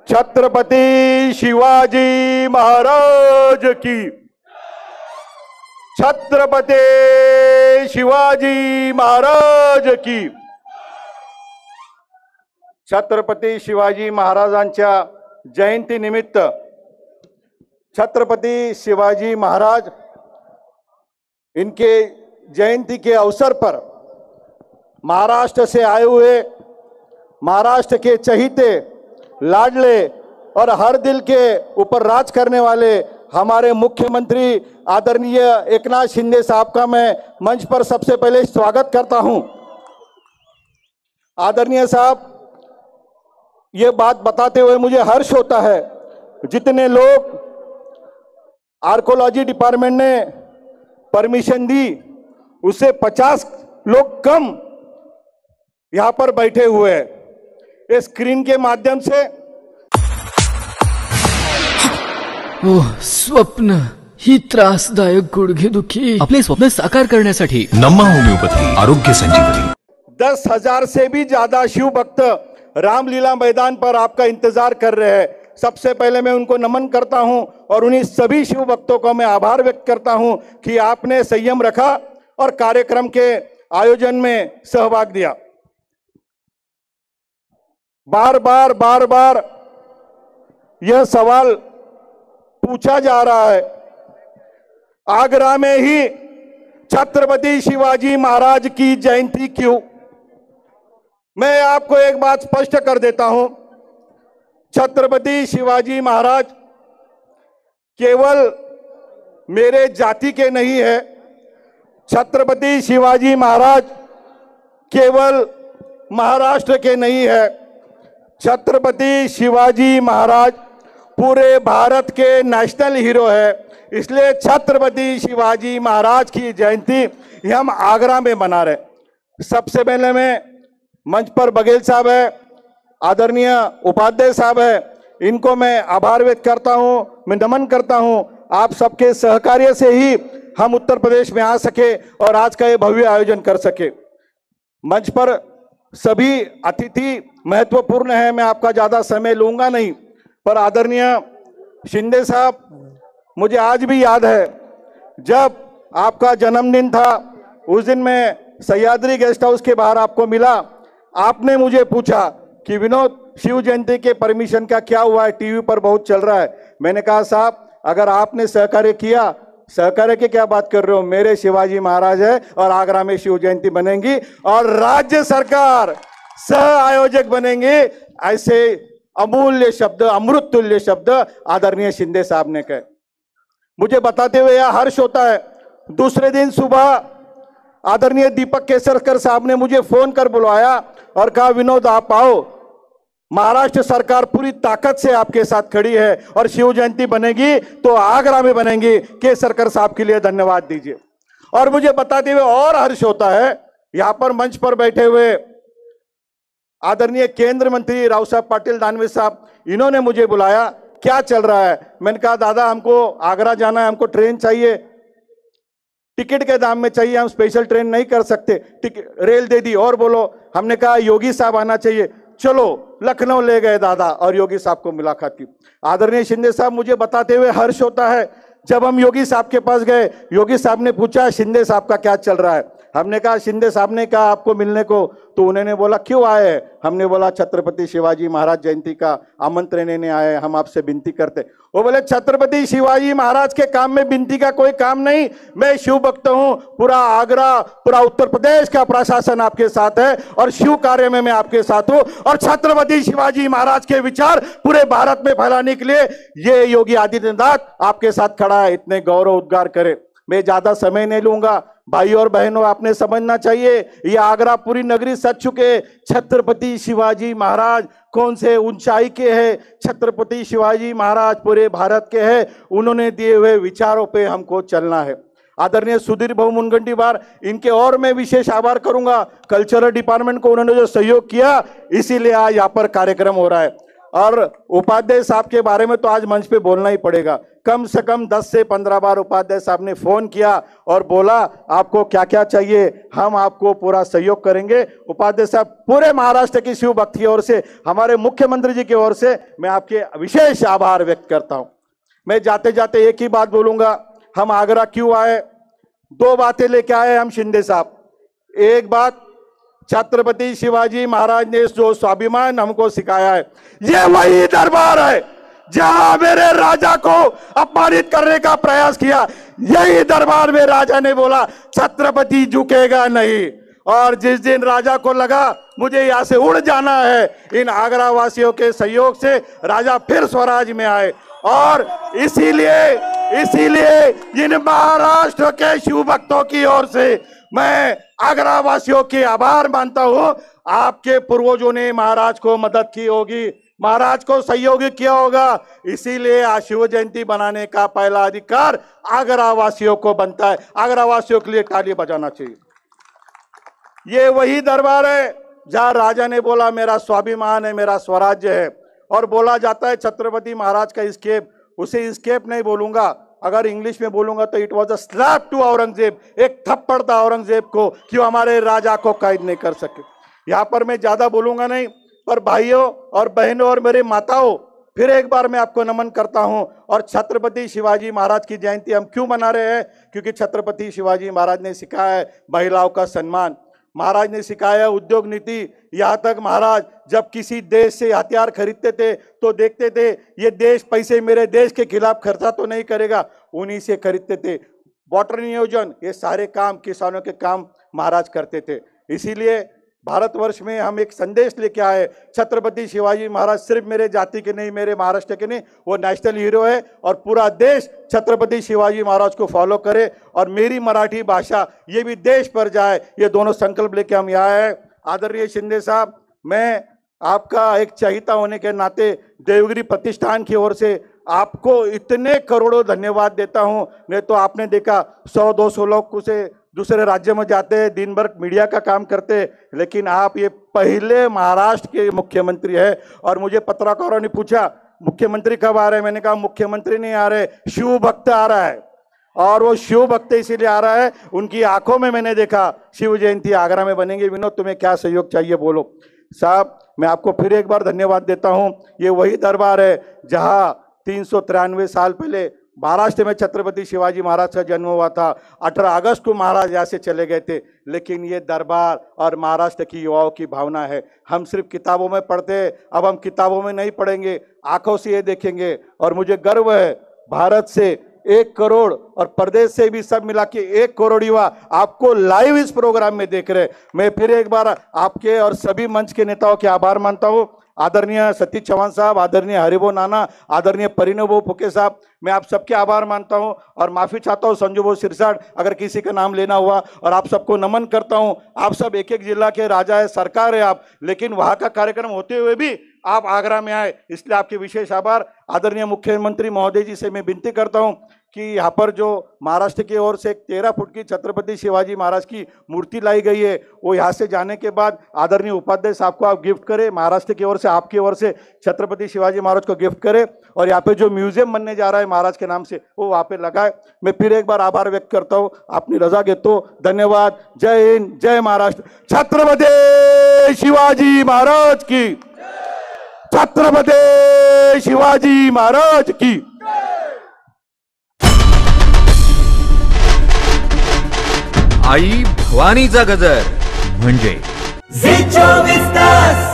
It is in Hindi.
छत्रपति शिवाजी महाराज की, छत्रपति शिवाजी महाराज की। छत्रपती शिवाजी महाराजांच्या जयंती निमित्त छत्रपति शिवाजी महाराज इनके जयंती के अवसर पर महाराष्ट्र से आए हुए, महाराष्ट्र के चहीते, लाडले और हर दिल के ऊपर राज करने वाले हमारे मुख्यमंत्री आदरणीय एकनाथ शिंदे साहब का मैं मंच पर सबसे पहले स्वागत करता हूं। आदरणीय साहब, ये बात बताते हुए मुझे हर्ष होता है, जितने लोग आर्कोलॉजी डिपार्टमेंट ने परमिशन दी उससे 50 लोग कम यहां पर बैठे हुए हैं। इस स्क्रीन के माध्यम से स्वप्न ही त्रासदायक गुडघेदुखी आपले स्वप्न साकार करण्यासाठी नम्मा होम्योपॅथी आरोग्य संजीवनी। 10,000 से भी ज्यादा शिव भक्त रामलीला मैदान पर आपका इंतजार कर रहे हैं। सबसे पहले मैं उनको नमन करता हूं और उन्हीं सभी शिव भक्तों को मैं आभार व्यक्त करता हूं कि आपने संयम रखा और कार्यक्रम के आयोजन में सहभाग दिया। बार बार यह सवाल पूछा जा रहा है, आगरा में ही छत्रपति शिवाजी महाराज की जयंती क्यों? मैं आपको एक बात स्पष्ट कर देता हूं, छत्रपति शिवाजी महाराज केवल मेरे जाति के नहीं है। छत्रपति शिवाजी महाराज केवल महाराष्ट्र के नहीं है। छत्रपति शिवाजी महाराज पूरे भारत के नेशनल हीरो है। इसलिए छत्रपति शिवाजी महाराज की जयंती हम आगरा में मना रहे। सबसे पहले मैं मंच पर बघेल साहब है, आदरणीय उपाध्याय साहब है, इनको मैं आभार व्यक्त करता हूं, मैं नमन करता हूं। आप सबके सहकार्य से ही हम उत्तर प्रदेश में आ सके और आज का ये भव्य आयोजन कर सके। मंच पर सभी अतिथि महत्वपूर्ण है, मैं आपका ज्यादा समय लूंगा नहीं, पर आदरणीय शिंदे साहब, मुझे आज भी याद है जब आपका जन्मदिन था, उस दिन मैं सह्याद्री गेस्ट हाउस के बाहर आपको मिला। आपने मुझे पूछा कि विनोद, शिव जयंती के परमिशन का क्या हुआ है, टीवी पर बहुत चल रहा है। मैंने कहा साहब, अगर आपने सहकार्य किया, सहकार्य की क्या बात कर रहे हो, मेरे शिवाजी महाराज है और आगरा में शिव जयंती बनेगी और राज्य सरकार सह आयोजक बनेंगे। ऐसे अमूल्य शब्द, अमृत तुल्य शब्द आदरणीय शिंदे साहब ने कहे। मुझे बताते हुए यह हर्ष होता है, दूसरे दिन सुबह आदरणीय दीपक केसरकर साहब ने मुझे फोन कर बुलाया और कहा विनोद आप आओ, महाराष्ट्र सरकार पूरी ताकत से आपके साथ खड़ी है और शिव जयंती बनेगी तो आगरा में बनेगी। केसरकर साहब के लिए धन्यवाद दीजिए। और मुझे बताते हुए और हर्ष होता है, यहां पर मंच पर बैठे हुए आदरणीय केंद्र मंत्री राव साहब पाटिल दानवे साहब, इन्होंने मुझे बुलाया, क्या चल रहा है? मैंने कहा दादा हमको आगरा जाना है, हमको ट्रेन चाहिए, टिकट के दाम में चाहिए, हम स्पेशल ट्रेन नहीं कर सकते, रेल दे दी। और बोलो, हमने कहा योगी साहब आना चाहिए, चलो लखनऊ ले गए दादा और योगी साहब को मुलाकात की। आदरणीय शिंदे साहब, मुझे बताते हुए हर्ष होता है, जब हम योगी साहब के पास गए, योगी साहब ने पूछा शिंदे साहब का क्या चल रहा है। हमने कहा, शिंदे साहब ने कहा आपको मिलने को, तो उन्होंने बोला क्यों आए हैं? हमने बोला छत्रपति शिवाजी महाराज जयंती का आमंत्रण लेने आए, हम आपसे विनती करते। वो बोले छत्रपति शिवाजी महाराज के काम में विनती का कोई काम नहीं, मैं शिव भक्त हूं, पूरा आगरा, पूरा उत्तर प्रदेश का प्रशासन आपके साथ है और शिव कार्य में मैं आपके साथ हूं और छत्रपति शिवाजी महाराज के विचार पूरे भारत में फैलाने के लिए ये योगी आदित्यनाथ आपके साथ खड़ा है। इतने गौरव उद्गार करे, मैं ज्यादा समय नहीं लूंगा। भाई और बहनों, आपने समझना चाहिए, ये आगरा पूरी नगरी सज चुके, छत्रपति शिवाजी महाराज कौन से ऊंचाई के हैं। छत्रपति शिवाजी महाराज पूरे भारत के हैं, उन्होंने दिए हुए विचारों पे हमको चलना है। आदरणीय सुधीर भाऊ मुनगंटीवार, इनके और मैं विशेष आभार करूंगा, कल्चरल डिपार्टमेंट को उन्होंने जो सहयोग किया, इसीलिए आज यहाँ पर कार्यक्रम हो रहा है। और उपाध्याय साहब के बारे में तो आज मंच पे बोलना ही पड़ेगा। कम से कम 10 से 15 बार उपाध्याय साहब ने फोन किया और बोला आपको क्या क्या चाहिए, हम आपको पूरा सहयोग करेंगे। उपाध्याय साहब, पूरे महाराष्ट्र की शिव भक्त की ओर से, हमारे मुख्यमंत्री जी की ओर से मैं आपके विशेष आभार व्यक्त करता हूं। मैं जाते जाते एक ही बात बोलूंगा, हम आगरा क्यों आए, 2 बातें लेके आए हम शिंदे साहब। एक बात, छत्रपति शिवाजी महाराज ने जो स्वाभिमान हमको सिखाया है, ये वही दरबार है जहां मेरे राजा को अपमानित करने का प्रयास किया। यही दरबार में राजा ने बोला छत्रपति झुकेगा नहीं, और जिस दिन राजा को लगा मुझे यहां से उड़ जाना है, इन आगरा वासियों के सहयोग से राजा फिर स्वराज में आए। और इसीलिए इन महाराष्ट्र के शिव भक्तों की ओर से मैं आगरा वासियों के आभार मानता हूं। आपके पूर्वजों ने महाराज को मदद की होगी, महाराज को सहयोग किया होगा, इसीलिए आज शिव जयंती बनाने का पहला अधिकार आगरा वासियों को बनता है। आगरा वासियों के लिए ताली बजाना चाहिए। ये वही दरबार है जहां राजा ने बोला मेरा स्वाभिमान है, मेरा स्वराज्य है। और बोला जाता है छत्रपति महाराज का स्केप, उसे स्केप नहीं बोलूंगा, अगर इंग्लिश में बोलूंगा तो it was a slap to Aurangzeb, एक थप्पड़ था औरंगजेब को कि वो हमारे राजा को कैद नहीं कर सके। यहाँ पर मैं ज्यादा बोलूंगा नहीं, पर भाइयों और बहनों और मेरे माताओं, फिर एक बार मैं आपको नमन करता हूं। और छत्रपति शिवाजी महाराज की जयंती हम क्यों मना रहे हैं, क्योंकि छत्रपति शिवाजी महाराज ने सिखाया है महिलाओं का सम्मान, महाराज ने सिखाया उद्योग नीति। यहाँ तक महाराज जब किसी देश से हथियार खरीदते थे तो देखते थे ये देश पैसे मेरे देश के खिलाफ खर्चा तो नहीं करेगा, उन्हीं से खरीदते थे। वाटर नियोजन, ये सारे काम किसानों के काम महाराज करते थे। इसीलिए भारतवर्ष में हम एक संदेश लेके आए, छत्रपति शिवाजी महाराज सिर्फ मेरे जाति के नहीं, मेरे महाराष्ट्र के नहीं, वो नेशनल हीरो है और पूरा देश छत्रपति शिवाजी महाराज को फॉलो करे और मेरी मराठी भाषा ये भी देश पर जाए, ये दोनों संकल्प लेके हम यहाँ आए। आदरणीय शिंदे साहब, मैं आपका एक चहिता होने के नाते देवगिरी प्रतिष्ठान की ओर से आपको इतने करोड़ों धन्यवाद देता हूं। नहीं तो आपने देखा 100-200 लोग से दूसरे राज्य में जाते हैं, दिन भर मीडिया का काम करते हैं, लेकिन आप ये पहले महाराष्ट्र के मुख्यमंत्री हैं। और मुझे पत्रकारों ने पूछा मुख्यमंत्री कब आ रहे हैं, मैंने कहा मुख्यमंत्री नहीं आ रहे, शिव भक्त आ रहा है। और वो शिव भक्त इसीलिए आ रहा है, उनकी आंखों में मैंने देखा शिव जयंती आगरा में बनेंगे। विनोद, तुम्हें क्या सहयोग चाहिए बोलो। साहब, मैं आपको फिर एक बार धन्यवाद देता हूं। ये वही दरबार है जहां 393 साल पहले महाराष्ट्र में छत्रपति शिवाजी महाराज का जन्म हुआ था। 18 अगस्त को महाराज यहाँ से चले गए थे, लेकिन ये दरबार और महाराष्ट्र की युवाओं की भावना है। हम सिर्फ किताबों में पढ़ते हैं, अब हम किताबों में नहीं पढ़ेंगे, आंखों से ये देखेंगे। और मुझे गर्व है भारत से 1 करोड़ और प्रदेश से भी सब मिला के 1 करोड़ युवा आपको लाइव इस प्रोग्राम में देख रहे हैं। मैं फिर एक बार आपके और सभी मंच के नेताओं के आभार मानता हूँ। आदरणीय सतीश चौहान साहब, आदरणीय हरिभो नाना, आदरणीय परिणव फुके साहब, मैं आप सबके आभार मानता हूं और माफी चाहता हूं संजू सिरसाट अगर किसी का नाम लेना हुआ। और आप सबको नमन करता हूं। आप सब एक एक जिला के राजा है, सरकार है आप, लेकिन वहां का कार्यक्रम होते हुए भी आप आगरा में आए, इसलिए आपके विशेष आभार। आदरणीय मुख्यमंत्री महोदय जी से मैं विनती करता हूं कि यहाँ पर जो महाराष्ट्र की ओर से 13 फुट की छत्रपति शिवाजी महाराज की मूर्ति लाई गई है, वो यहाँ से जाने के बाद आदरणीय उपाध्याय साहब को आप गिफ्ट करें, महाराष्ट्र की ओर से आपकी ओर से छत्रपति शिवाजी महाराज को गिफ्ट करें। और यहाँ पे जो म्यूजियम बनने जा रहा है महाराज के नाम से, वो वहाँ पे लगाए। मैं फिर एक बार आभार व्यक्त करता हूँ, अपनी रजा घेतो। धन्यवाद। जय हिंद, जय महाराष्ट्र। छत्रपति शिवाजी महाराज की, छत्रपति शिवाजी महाराज की। आई भवानीचा गजर म्हणजे झी 24 तास।